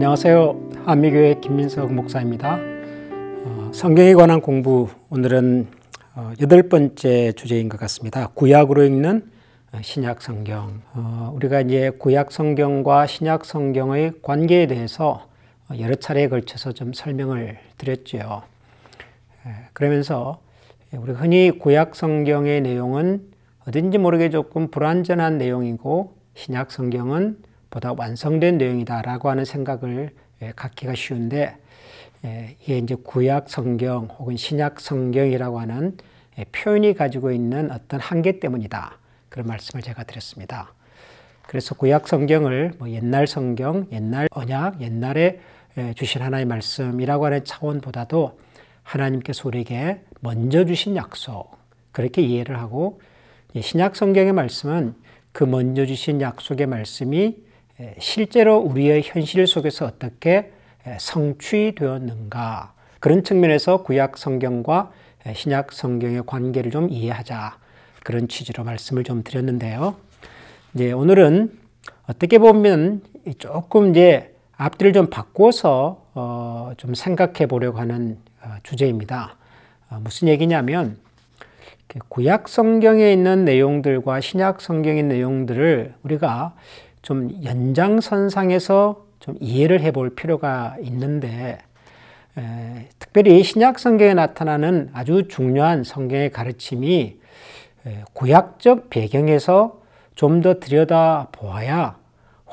안녕하세요. 한미교회 김민석 목사입니다. 성경에 관한 공부, 오늘은 8번째 주제인 것 같습니다. 구약으로 읽는 신약 성경. 우리가 이제 구약 성경과 신약 성경의 관계에 대해서 여러 차례에 걸쳐서 좀 설명을 드렸죠. 그러면서 우리가 흔히 구약 성경의 내용은 어딘지 모르게 조금 불완전한 내용이고 신약 성경은 보다 완성된 내용이다라고 하는 생각을 갖기가 쉬운데, 이게 이제 구약 성경 혹은 신약 성경이라고 하는 표현이 가지고 있는 어떤 한계 때문이다, 그런 말씀을 제가 드렸습니다. 그래서 구약 성경을 옛날 성경, 옛날 언약, 옛날에 주신 하나님의 말씀이라고 하는 차원보다도 하나님께서 우리에게 먼저 주신 약속, 그렇게 이해를 하고, 신약 성경의 말씀은 그 먼저 주신 약속의 말씀이 실제로 우리의 현실 속에서 어떻게 성취되었는가, 그런 측면에서 구약 성경과 신약 성경의 관계를 좀 이해하자, 그런 취지로 말씀을 좀 드렸는데요. 이제 오늘은 어떻게 보면 조금 이제 앞뒤를 좀 바꿔서 좀 생각해 보려고 하는 주제입니다. 무슨 얘기냐면, 구약 성경에 있는 내용들과 신약 성경의 내용들을 우리가 좀 연장선상에서 좀 이해를 해볼 필요가 있는데, 특별히 신약 성경에 나타나는 아주 중요한 성경의 가르침이 구약적 배경에서 좀 더 들여다보아야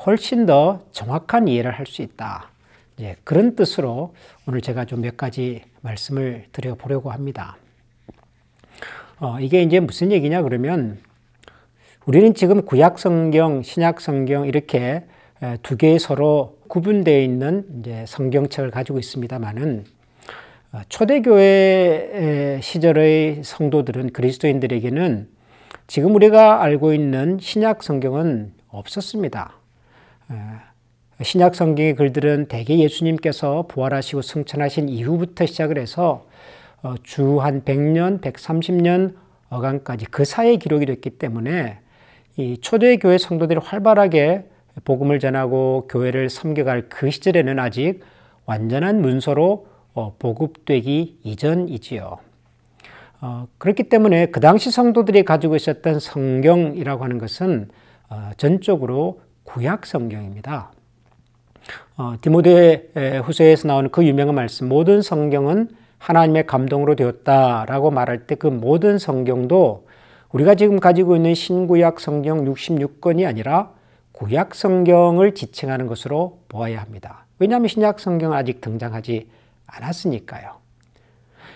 훨씬 더 정확한 이해를 할 수 있다, 그런 뜻으로 오늘 제가 좀 몇 가지 말씀을 드려보려고 합니다. 이게 이제 무슨 얘기냐 그러면, 우리는 지금 구약 성경, 신약 성경 이렇게 두 개의 서로 구분되어 있는 이제 성경책을 가지고 있습니다만은, 초대교회 시절의 성도들은, 그리스도인들에게는 지금 우리가 알고 있는 신약 성경은 없었습니다. 신약 성경의 글들은 대개 예수님께서 부활하시고 승천하신 이후부터 시작을 해서 주 한 100년, 130년 어간까지 그 사이에 기록이 됐기 때문에 이 초대교회 성도들이 활발하게 복음을 전하고 교회를 섬겨갈 그 시절에는 아직 완전한 문서로 보급되기 이전이지요. 그렇기 때문에 그 당시 성도들이 가지고 있었던 성경이라고 하는 것은 전적으로 구약 성경입니다. 디모데 후서에서 나오는 그 유명한 말씀, 모든 성경은 하나님의 감동으로 되었다라고 말할 때 그 모든 성경도 우리가 지금 가지고 있는 신구약 성경 66권이 아니라 구약 성경을 지칭하는 것으로 보아야 합니다. 왜냐하면 신약 성경은 아직 등장하지 않았으니까요.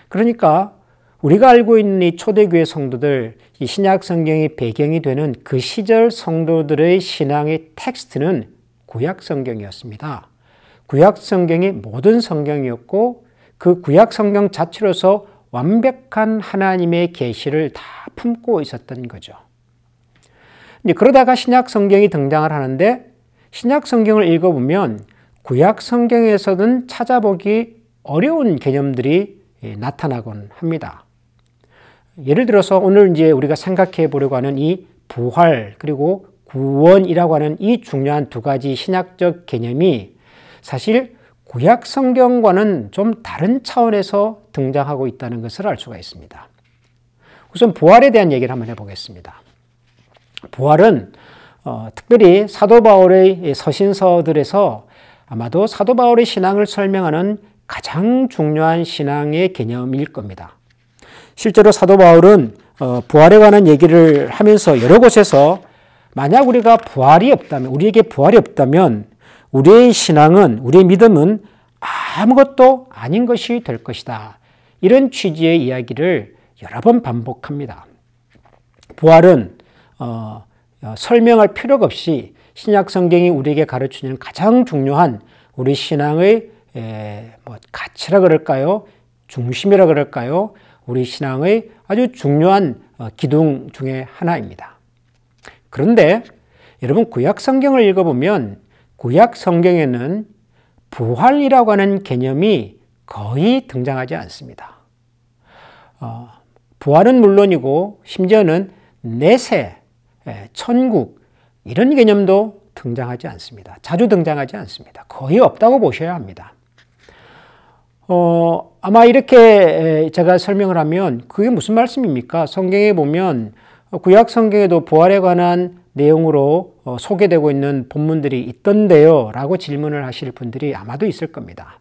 그러니까 우리가 알고 있는 이 초대교회 성도들, 이 신약 성경이 배경이 되는 그 시절 성도들의 신앙의 텍스트는 구약 성경이었습니다. 구약 성경이 모든 성경이었고, 그 구약 성경 자체로서 완벽한 하나님의 계시를 다 품고 있었던 거죠. 그러다가 신약 성경이 등장을 하는데, 신약 성경을 읽어보면 구약 성경에서는 찾아보기 어려운 개념들이 나타나곤 합니다. 예를 들어서 오늘 이제 우리가 생각해 보려고 하는 이 부활 그리고 구원이라고 하는 이 중요한 두 가지 신약적 개념이 사실 구약 성경과는 좀 다른 차원에서 등장하고 있다는 것을 알 수가 있습니다. 우선 부활에 대한 얘기를 한번 해보겠습니다. 부활은 특별히 사도 바울의 서신서들에서 아마도 사도 바울의 신앙을 설명하는 가장 중요한 신앙의 개념일 겁니다. 실제로 사도 바울은 부활에 관한 얘기를 하면서 여러 곳에서 만약 우리가 부활이 없다면, 우리에게 부활이 없다면 우리의 신앙은, 우리의 믿음은 아무것도 아닌 것이 될 것이다, 이런 취지의 이야기를 여러 번 반복합니다. 부활은 설명할 필요가 없이 신약 성경이 우리에게 가르치는 가장 중요한 우리 신앙의 가치라 그럴까요? 중심이라 그럴까요? 우리 신앙의 아주 중요한 기둥 중에 하나입니다. 그런데 여러분, 구약 성경을 읽어보면 구약 성경에는 부활이라고 하는 개념이 거의 등장하지 않습니다. 부활은 물론이고 심지어는 내세, 천국, 이런 개념도 등장하지 않습니다. 자주 등장하지 않습니다. 거의 없다고 보셔야 합니다. 아마 이렇게 제가 설명을 하면 그게 무슨 말씀입니까? 성경에 보면 구약 성경에도 부활에 관한 내용으로 소개되고 있는 본문들이 있던데요 라고 질문을 하실 분들이 아마도 있을 겁니다.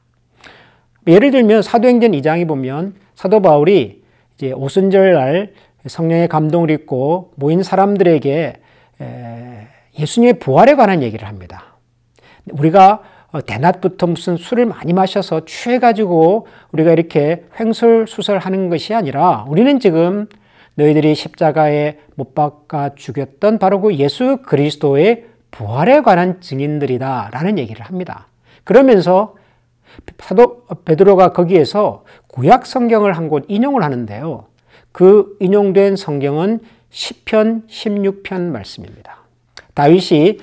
예를 들면 사도행전 2장에 보면 사도 바울이 이제 오순절날 성령의 감동을 입고 모인 사람들에게 예수님의 부활에 관한 얘기를 합니다. 우리가 대낮부터 무슨 술을 많이 마셔서 취해가지고 우리가 이렇게 횡설수설하는 것이 아니라 우리는 지금 너희들이 십자가에 못 박아 죽였던 바로 그 예수 그리스도의 부활에 관한 증인들이다 라는 얘기를 합니다. 그러면서 사도 베드로가 거기에서 구약 성경을 한 곳 인용을 하는데요. 그 인용된 성경은 시편 16편 말씀입니다. 다윗이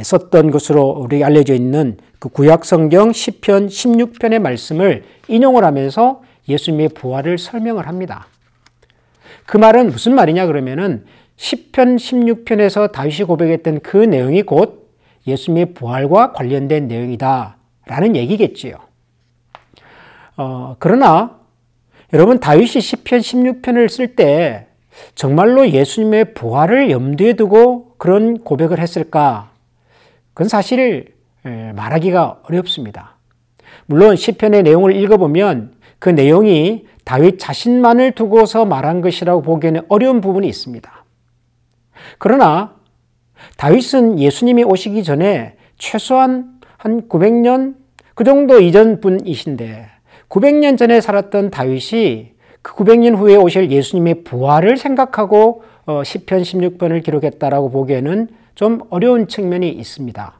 썼던 것으로 우리가 알려져 있는 그 구약 성경 시편 16편의 말씀을 인용을 하면서 예수님의 부활을 설명을 합니다. 그 말은 무슨 말이냐 그러면은 시편 16편에서 다윗이 고백했던 그 내용이 곧 예수님의 부활과 관련된 내용이다 라는 얘기겠지요. 그러나 여러분 다윗이 시편 16편을 쓸 때 정말로 예수님의 부활을 염두에 두고 그런 고백을 했을까? 그건 사실 말하기가 어렵습니다. 물론 시편의 내용을 읽어보면 그 내용이 다윗 자신만을 두고서 말한 것이라고 보기에는 어려운 부분이 있습니다. 그러나 다윗은 예수님이 오시기 전에 최소한 한 900년 그 정도 이전 분이신데 900년 전에 살았던 다윗이 그 900년 후에 오실 예수님의 부활을 생각하고 시편 16편을 기록했다라고 보기에는 좀 어려운 측면이 있습니다.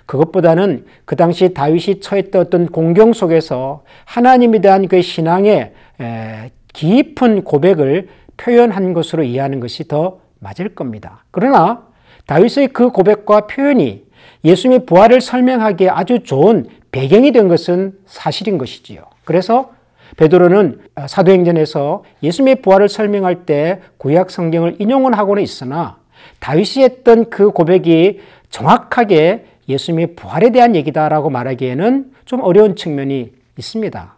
그것보다는 그 당시 다윗이 처했던 어떤 공경 속에서 하나님에 대한 그 신앙의 깊은 고백을 표현한 것으로 이해하는 것이 더 맞을 겁니다. 그러나 다윗의 그 고백과 표현이 예수님의 부활을 설명하기에 아주 좋은 배경이 된 것은 사실인 것이지요. 그래서 베드로는 사도행전에서 예수님의 부활을 설명할 때 구약 성경을 인용은 하고는 있으나 다윗이 했던 그 고백이 정확하게 예수님의 부활에 대한 얘기다라고 말하기에는 좀 어려운 측면이 있습니다.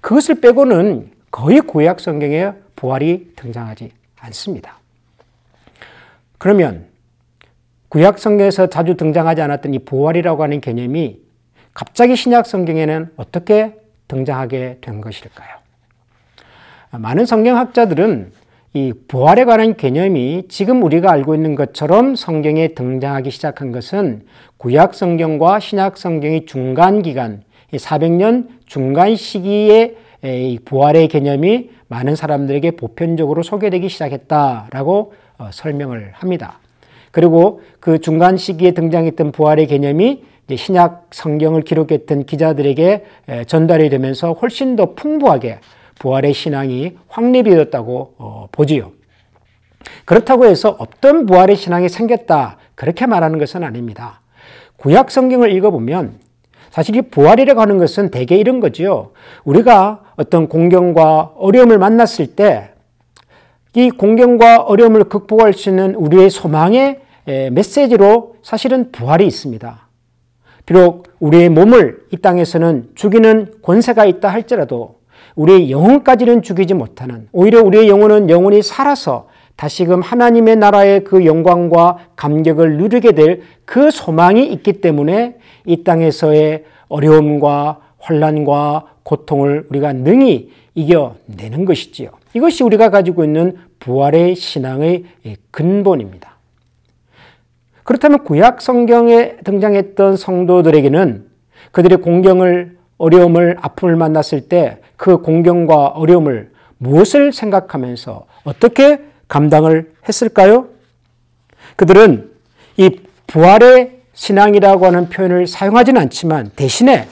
그것을 빼고는 거의 구약 성경에 부활이 등장하지 않습니다. 그러면 구약 성경에서 자주 등장하지 않았던 이 부활이라고 하는 개념이 갑자기 신약 성경에는 어떻게 등장하게 된 것일까요? 많은 성경학자들은 이 부활에 관한 개념이 지금 우리가 알고 있는 것처럼 성경에 등장하기 시작한 것은 구약 성경과 신약 성경의 중간 기간, 400년 중간 시기에 이 부활의 개념이 많은 사람들에게 보편적으로 소개되기 시작했다라고 설명을 합니다. 그리고 그 중간 시기에 등장했던 부활의 개념이 이제 신약 성경을 기록했던 기자들에게 전달이 되면서 훨씬 더 풍부하게 부활의 신앙이 확립이 되었다고 보지요. 그렇다고 해서 없던 부활의 신앙이 생겼다 그렇게 말하는 것은 아닙니다. 구약 성경을 읽어보면 사실 이 부활이라고 하는 것은 대개 이런 거죠. 우리가 어떤 공경과 어려움을 만났을 때 이 공경과 어려움을 극복할 수 있는 우리의 소망의 메시지로 사실은 부활이 있습니다. 비록 우리의 몸을 이 땅에서는 죽이는 권세가 있다 할지라도 우리의 영혼까지는 죽이지 못하는, 오히려 우리의 영혼은 영원히 살아서 다시금 하나님의 나라의 그 영광과 감격을 누리게 될 그 소망이 있기 때문에 이 땅에서의 어려움과 환난과 고통을 우리가 능히 이겨내는 것이지요. 이것이 우리가 가지고 있는 부활의 신앙의 근본입니다. 그렇다면 구약 성경에 등장했던 성도들에게는 그들의 공경을, 어려움을, 아픔을 만났을 때 그 공경과 어려움을 무엇을 생각하면서 어떻게 감당을 했을까요? 그들은 이 부활의 신앙이라고 하는 표현을 사용하지는 않지만 대신에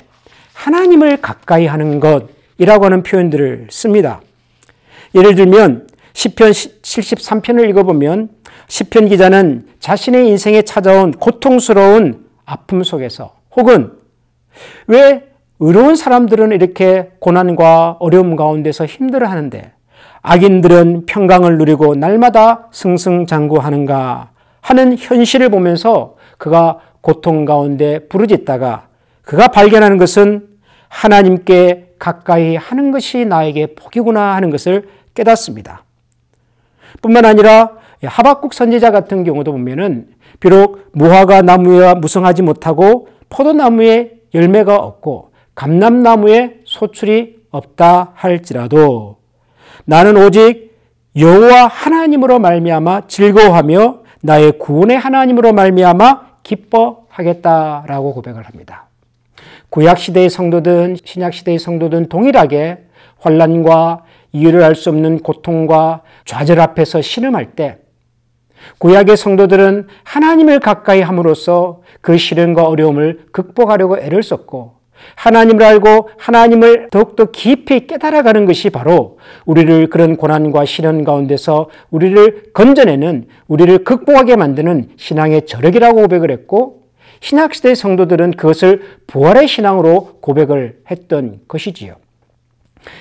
하나님을 가까이 하는 것이라고 하는 표현들을 씁니다. 예를 들면 시편 73편을 읽어보면 시편 기자는 자신의 인생에 찾아온 고통스러운 아픔 속에서 혹은 왜 의로운 사람들은 이렇게 고난과 어려움 가운데서 힘들어하는데 악인들은 평강을 누리고 날마다 승승장구하는가 하는 현실을 보면서 그가 고통 가운데 부르짖다가 그가 발견하는 것은 하나님께 가까이 하는 것이 나에게 복이구나 하는 것을 깨닫습니다. 뿐만 아니라 하박국 선지자 같은 경우도 보면은 비록 무화과 나무에 무성하지 못하고 포도나무에 열매가 없고 감람나무에 소출이 없다 할지라도 나는 오직 여호와 하나님으로 말미암아 즐거워하며 나의 구원의 하나님으로 말미암아 기뻐하겠다라고 고백을 합니다. 구약시대의 성도든 신약시대의 성도든 동일하게 환난과 이유를 알 수 없는 고통과 좌절 앞에서 신음할 때 구약의 성도들은 하나님을 가까이 함으로써 그 시련과 어려움을 극복하려고 애를 썼고 하나님을 알고 하나님을 더욱더 깊이 깨달아가는 것이 바로 우리를 그런 고난과 시련 가운데서 우리를 건져내는, 우리를 극복하게 만드는 신앙의 저력이라고 고백을 했고 신약시대의 성도들은 그것을 부활의 신앙으로 고백을 했던 것이지요.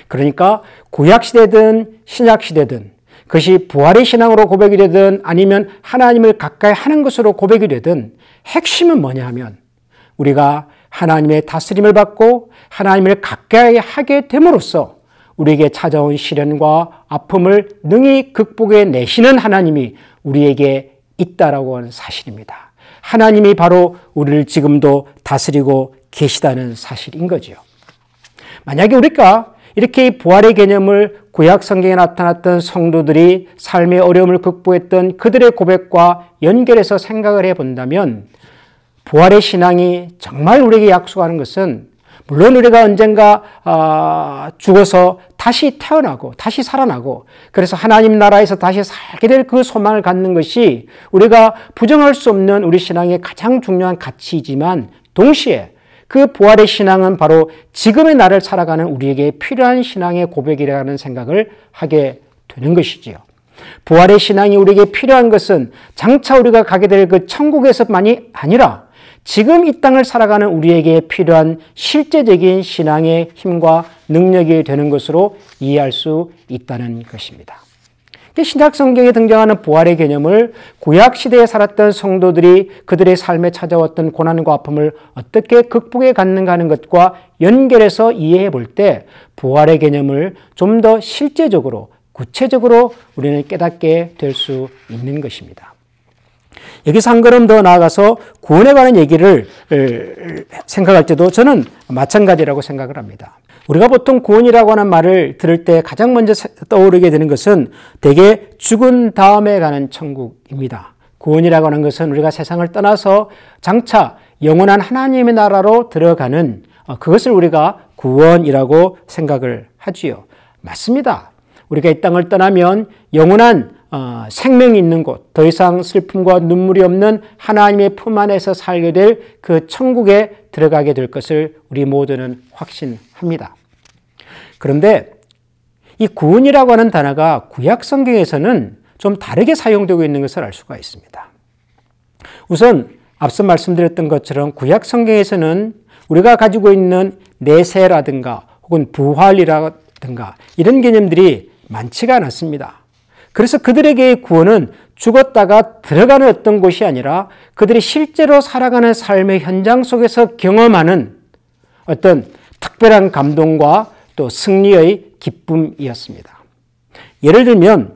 그러니까 구약시대든 신약시대든 그것이 부활의 신앙으로 고백이 되든 아니면 하나님을 가까이 하는 것으로 고백이 되든 핵심은 뭐냐 하면 우리가 하나님의 다스림을 받고 하나님을 가까이 하게 됨으로써 우리에게 찾아온 시련과 아픔을 능히 극복해 내시는 하나님이 우리에게 있다라고 하는 사실입니다. 하나님이 바로 우리를 지금도 다스리고 계시다는 사실인 거죠. 만약에 우리가 이렇게 부활의 개념을 구약 성경에 나타났던 성도들이 삶의 어려움을 극복했던 그들의 고백과 연결해서 생각을 해본다면 부활의 신앙이 정말 우리에게 약속하는 것은 물론 우리가 언젠가 죽어서 다시 태어나고 다시 살아나고 그래서 하나님 나라에서 다시 살게 될 그 소망을 갖는 것이 우리가 부정할 수 없는 우리 신앙의 가장 중요한 가치이지만 동시에 그 부활의 신앙은 바로 지금의 나를 살아가는 우리에게 필요한 신앙의 고백이라는 생각을 하게 되는 것이지요. 부활의 신앙이 우리에게 필요한 것은 장차 우리가 가게 될 그 천국에서만이 아니라 지금 이 땅을 살아가는 우리에게 필요한 실제적인 신앙의 힘과 능력이 되는 것으로 이해할 수 있다는 것입니다. 신약 성경에 등장하는 부활의 개념을 구약 시대에 살았던 성도들이 그들의 삶에 찾아왔던 고난과 아픔을 어떻게 극복해 갔는가 하는 것과 연결해서 이해해 볼 때 부활의 개념을 좀 더 실제적으로 구체적으로 우리는 깨닫게 될 수 있는 것입니다. 여기서 한 걸음 더 나아가서 구원에 관한 얘기를 생각할 때도 저는 마찬가지라고 생각을 합니다. 우리가 보통 구원이라고 하는 말을 들을 때 가장 먼저 떠오르게 되는 것은 대개 죽은 다음에 가는 천국입니다. 구원이라고 하는 것은 우리가 세상을 떠나서 장차 영원한 하나님의 나라로 들어가는 그것을 우리가 구원이라고 생각을 하지요. 맞습니다. 우리가 이 땅을 떠나면 영원한 생명이 있는 곳, 더 이상 슬픔과 눈물이 없는 하나님의 품 안에서 살게 될 그 천국에 들어가게 될 것을 우리 모두는 확신합니다. 그런데 이 구원이라고 하는 단어가 구약 성경에서는 좀 다르게 사용되고 있는 것을 알 수가 있습니다. 우선 앞서 말씀드렸던 것처럼 구약 성경에서는 우리가 가지고 있는 내세라든가 혹은 부활이라든가 이런 개념들이 많지가 않았습니다. 그래서 그들에게의 구원은 죽었다가 들어가는 어떤 곳이 아니라 그들이 실제로 살아가는 삶의 현장 속에서 경험하는 어떤 특별한 감동과 또 승리의 기쁨이었습니다. 예를 들면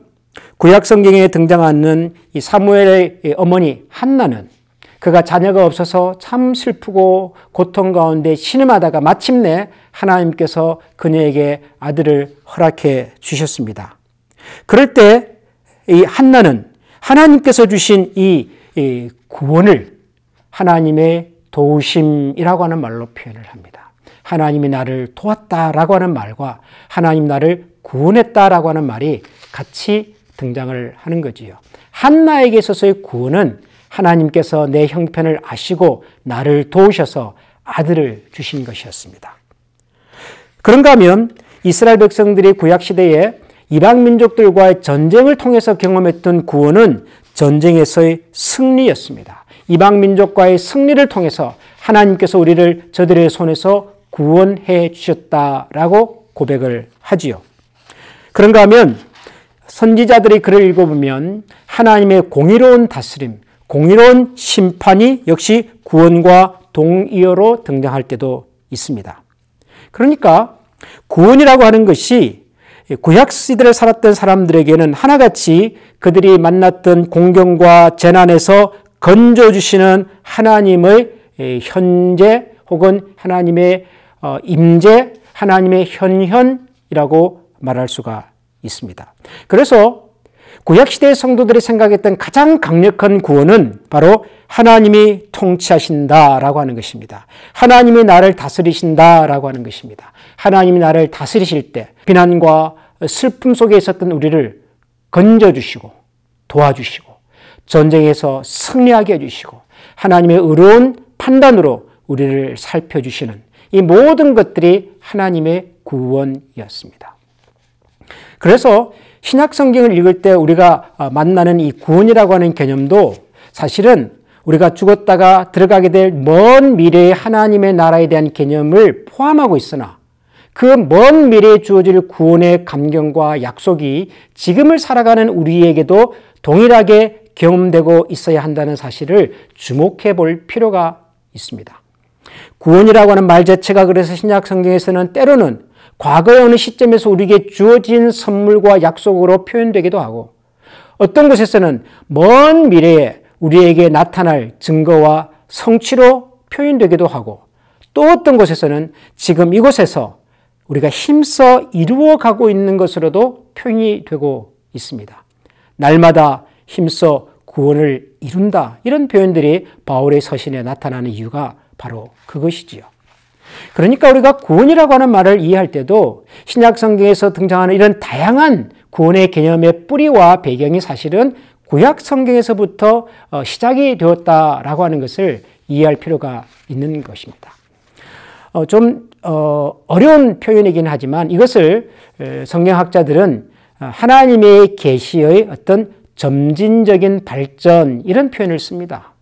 구약 성경에 등장하는 이 사무엘의 어머니 한나는 그가 자녀가 없어서 참 슬프고 고통 가운데 신음하다가 마침내 하나님께서 그녀에게 아들을 허락해 주셨습니다. 그럴 때 이 한나는 하나님께서 주신 이 구원을 하나님의 도우심이라고 하는 말로 표현을 합니다. 하나님이 나를 도왔다라고 하는 말과 하나님 나를 구원했다라고 하는 말이 같이 등장을 하는 거지요. 한나에게 있어서의 구원은 하나님께서 내 형편을 아시고 나를 도우셔서 아들을 주신 것이었습니다. 그런가 하면 이스라엘 백성들이 구약시대에 이방 민족들과의 전쟁을 통해서 경험했던 구원은 전쟁에서의 승리였습니다. 이방 민족과의 승리를 통해서 하나님께서 우리를 저들의 손에서 구원해 주셨다라고 고백을 하지요. 그런가 하면 선지자들의 글을 읽어보면 하나님의 공의로운 다스림, 공의로운 심판이 역시 구원과 동의어로 등장할 때도 있습니다. 그러니까 구원이라고 하는 것이 구약 시대를 살았던 사람들에게는 하나같이 그들이 만났던 공경과 재난에서 건져주시는 하나님의 현재 혹은 하나님의 임재, 하나님의 현현이라고 말할 수가 있습니다. 그래서 구약시대의 성도들이 생각했던 가장 강력한 구원은 바로 하나님이 통치하신다라고 하는 것입니다. 하나님이 나를 다스리신다라고 하는 것입니다. 하나님이 나를 다스리실 때 비난과 슬픔 속에 있었던 우리를 건져주시고 도와주시고 전쟁에서 승리하게 해주시고 하나님의 의로운 판단으로 우리를 살펴주시는 이 모든 것들이 하나님의 구원이었습니다. 그래서 신약 성경을 읽을 때 우리가 만나는 이 구원이라고 하는 개념도 사실은 우리가 죽었다가 들어가게 될 먼 미래의 하나님의 나라에 대한 개념을 포함하고 있으나 그 먼 미래에 주어질 구원의 감격과 약속이 지금을 살아가는 우리에게도 동일하게 경험되고 있어야 한다는 사실을 주목해 볼 필요가 있습니다. 구원이라고 하는 말 자체가 그래서 신약 성경에서는 때로는 과거의 어느 시점에서 우리에게 주어진 선물과 약속으로 표현되기도 하고 어떤 곳에서는 먼 미래에 우리에게 나타날 증거와 성취로 표현되기도 하고 또 어떤 곳에서는 지금 이곳에서 우리가 힘써 이루어가고 있는 것으로도 표현이 되고 있습니다. 날마다 힘써 구원을 이룬다. 이런 표현들이 바울의 서신에 나타나는 이유가 바로 그것이지요. 그러니까 우리가 구원이라고 하는 말을 이해할 때도 신약 성경에서 등장하는 이런 다양한 구원의 개념의 뿌리와 배경이 사실은 구약 성경에서부터 시작이 되었다라고 하는 것을 이해할 필요가 있는 것입니다. 좀 어려운 표현이긴 하지만 이것을 성경학자들은 하나님의 계시의 어떤 점진적인 발전 이런 표현을 씁니다.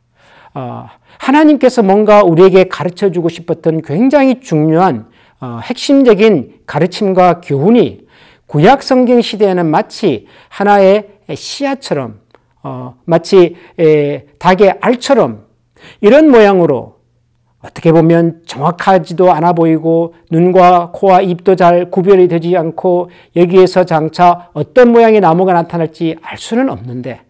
하나님께서 뭔가 우리에게 가르쳐주고 싶었던 굉장히 중요한 핵심적인 가르침과 교훈이 구약 성경 시대에는 마치 하나의 씨앗처럼 마치 닭의 알처럼 이런 모양으로 어떻게 보면 정확하지도 않아 보이고 눈과 코와 입도 잘 구별이 되지 않고 여기에서 장차 어떤 모양의 나무가 나타날지 알 수는 없는데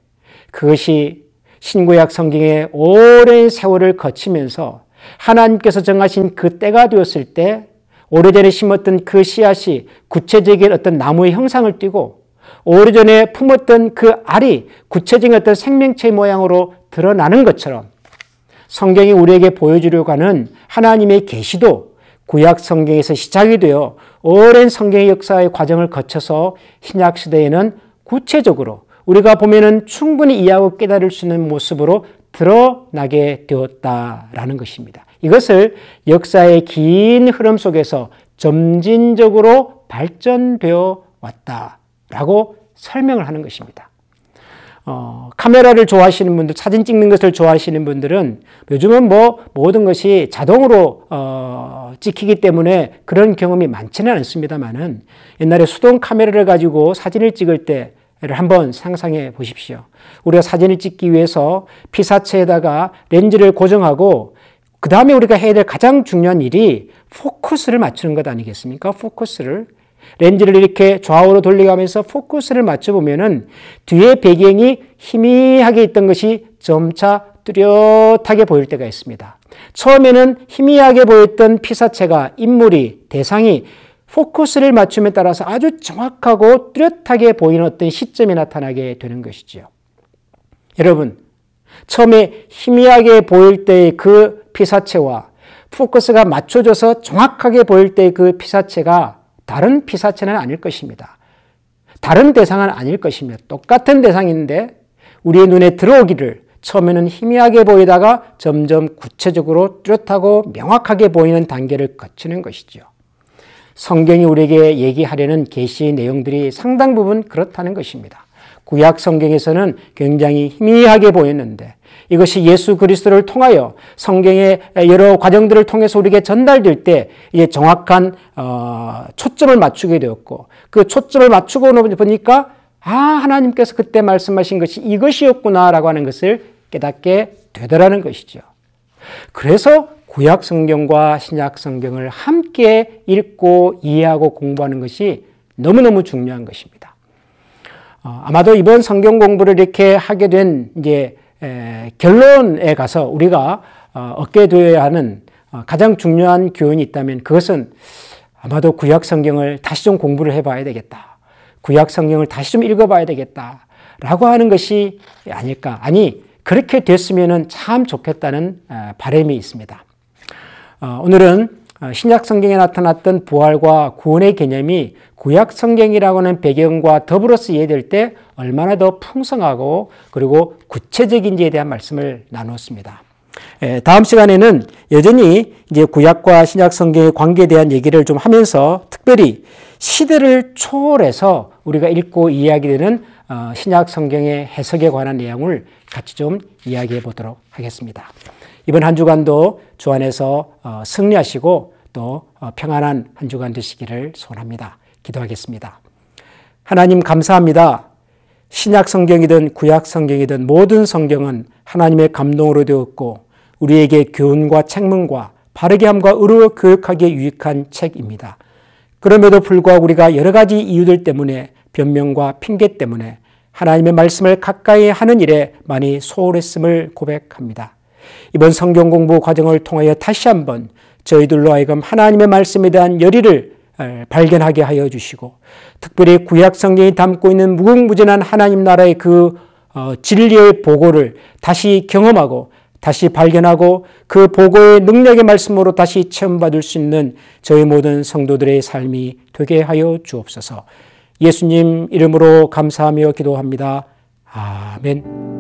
그것이 신구약 성경의 오랜 세월을 거치면서 하나님께서 정하신 그 때가 되었을 때 오래전에 심었던 그 씨앗이 구체적인 어떤 나무의 형상을 띠고 오래전에 품었던 그 알이 구체적인 어떤 생명체의 모양으로 드러나는 것처럼 성경이 우리에게 보여주려고 하는 하나님의 계시도 구약 성경에서 시작이 되어 오랜 성경의 역사의 과정을 거쳐서 신약 시대에는 구체적으로 우리가 보면은 충분히 이해하고 깨달을 수 있는 모습으로 드러나게 되었다라는 것입니다. 이것을 역사의 긴 흐름 속에서 점진적으로 발전되어 왔다라고 설명을 하는 것입니다. 카메라를 좋아하시는 분들, 사진 찍는 것을 좋아하시는 분들은 요즘은 모든 것이 자동으로 찍히기 때문에 그런 경험이 많지는 않습니다만은 옛날에 수동 카메라를 가지고 사진을 찍을 때를 한번 상상해 보십시오. 우리가 사진을 찍기 위해서 피사체에다가 렌즈를 고정하고 그 다음에 우리가 해야 될 가장 중요한 일이 포커스를 맞추는 것 아니겠습니까? 포커스를. 렌즈를 이렇게 좌우로 돌려가면서 포커스를 맞춰보면은 뒤에 배경이 희미하게 있던 것이 점차 뚜렷하게 보일 때가 있습니다. 처음에는 희미하게 보였던 피사체가 인물이, 대상이 포커스를 맞춤에 따라서 아주 정확하고 뚜렷하게 보이는 어떤 시점이 나타나게 되는 것이지요. 여러분, 처음에 희미하게 보일 때의 그 피사체와 포커스가 맞춰져서 정확하게 보일 때의 그 피사체가 다른 피사체는 아닐 것입니다. 다른 대상은 아닐 것입니다. 똑같은 대상인데 우리의 눈에 들어오기를 처음에는 희미하게 보이다가 점점 구체적으로 뚜렷하고 명확하게 보이는 단계를 거치는 것이죠. 성경이 우리에게 얘기하려는 계시의 내용들이 상당 부분 그렇다는 것입니다. 구약 성경에서는 굉장히 희미하게 보였는데 이것이 예수 그리스도를 통하여 성경의 여러 과정들을 통해서 우리에게 전달될 때 이제 정확한 초점을 맞추게 되었고 그 초점을 맞추고 보니까 하나님께서 그때 말씀하신 것이 이것이었구나라고 하는 것을 깨닫게 되더라는 것이죠. 그래서 구약 성경과 신약 성경을 함께 읽고 이해하고 공부하는 것이 너무너무 중요한 것입니다. 아마도 이번 성경 공부를 이렇게 하게 된 이제 결론에 가서 우리가 얻게 되어야 하는 가장 중요한 교훈이 있다면 그것은 아마도 구약 성경을 다시 좀 공부를 해봐야 되겠다. 구약 성경을 다시 좀 읽어봐야 되겠다. 라고 하는 것이 아닐까. 아니, 그렇게 됐으면 참 좋겠다는 바람이 있습니다. 오늘은 신약 성경에 나타났던 부활과 구원의 개념이 구약 성경이라고 하는 배경과 더불어서 이해될 때 얼마나 더 풍성하고 그리고 구체적인지에 대한 말씀을 나누었습니다. 다음 시간에는 여전히 이제 구약과 신약 성경의 관계에 대한 얘기를 좀 하면서 특별히 시대를 초월해서 우리가 읽고 이해하게 되는 신약 성경의 해석에 관한 내용을 같이 좀 이야기해 보도록 하겠습니다. 이번 한 주간도 주 안에서 승리하시고 또 평안한 한 주간 되시기를 소원합니다. 기도하겠습니다. 하나님 감사합니다. 신약 성경이든 구약 성경이든 모든 성경은 하나님의 감동으로 되었고 우리에게 교훈과 책문과 바르게 함과 의로 교육하기에 유익한 책입니다. 그럼에도 불구하고 우리가 여러 가지 이유들 때문에 변명과 핑계 때문에 하나님의 말씀을 가까이 하는 일에 많이 소홀했음을 고백합니다. 이번 성경 공부 과정을 통하여 다시 한번 저희들로 하여금 하나님의 말씀에 대한 열의를 발견하게 하여 주시고 특별히 구약 성경이 담고 있는 무궁무진한 하나님 나라의 그 진리의 보고를 다시 경험하고 다시 발견하고 그 보고의 능력의 말씀으로 다시 체험받을 수 있는 저희 모든 성도들의 삶이 되게 하여 주옵소서. 예수님 이름으로 감사하며 기도합니다. 아멘.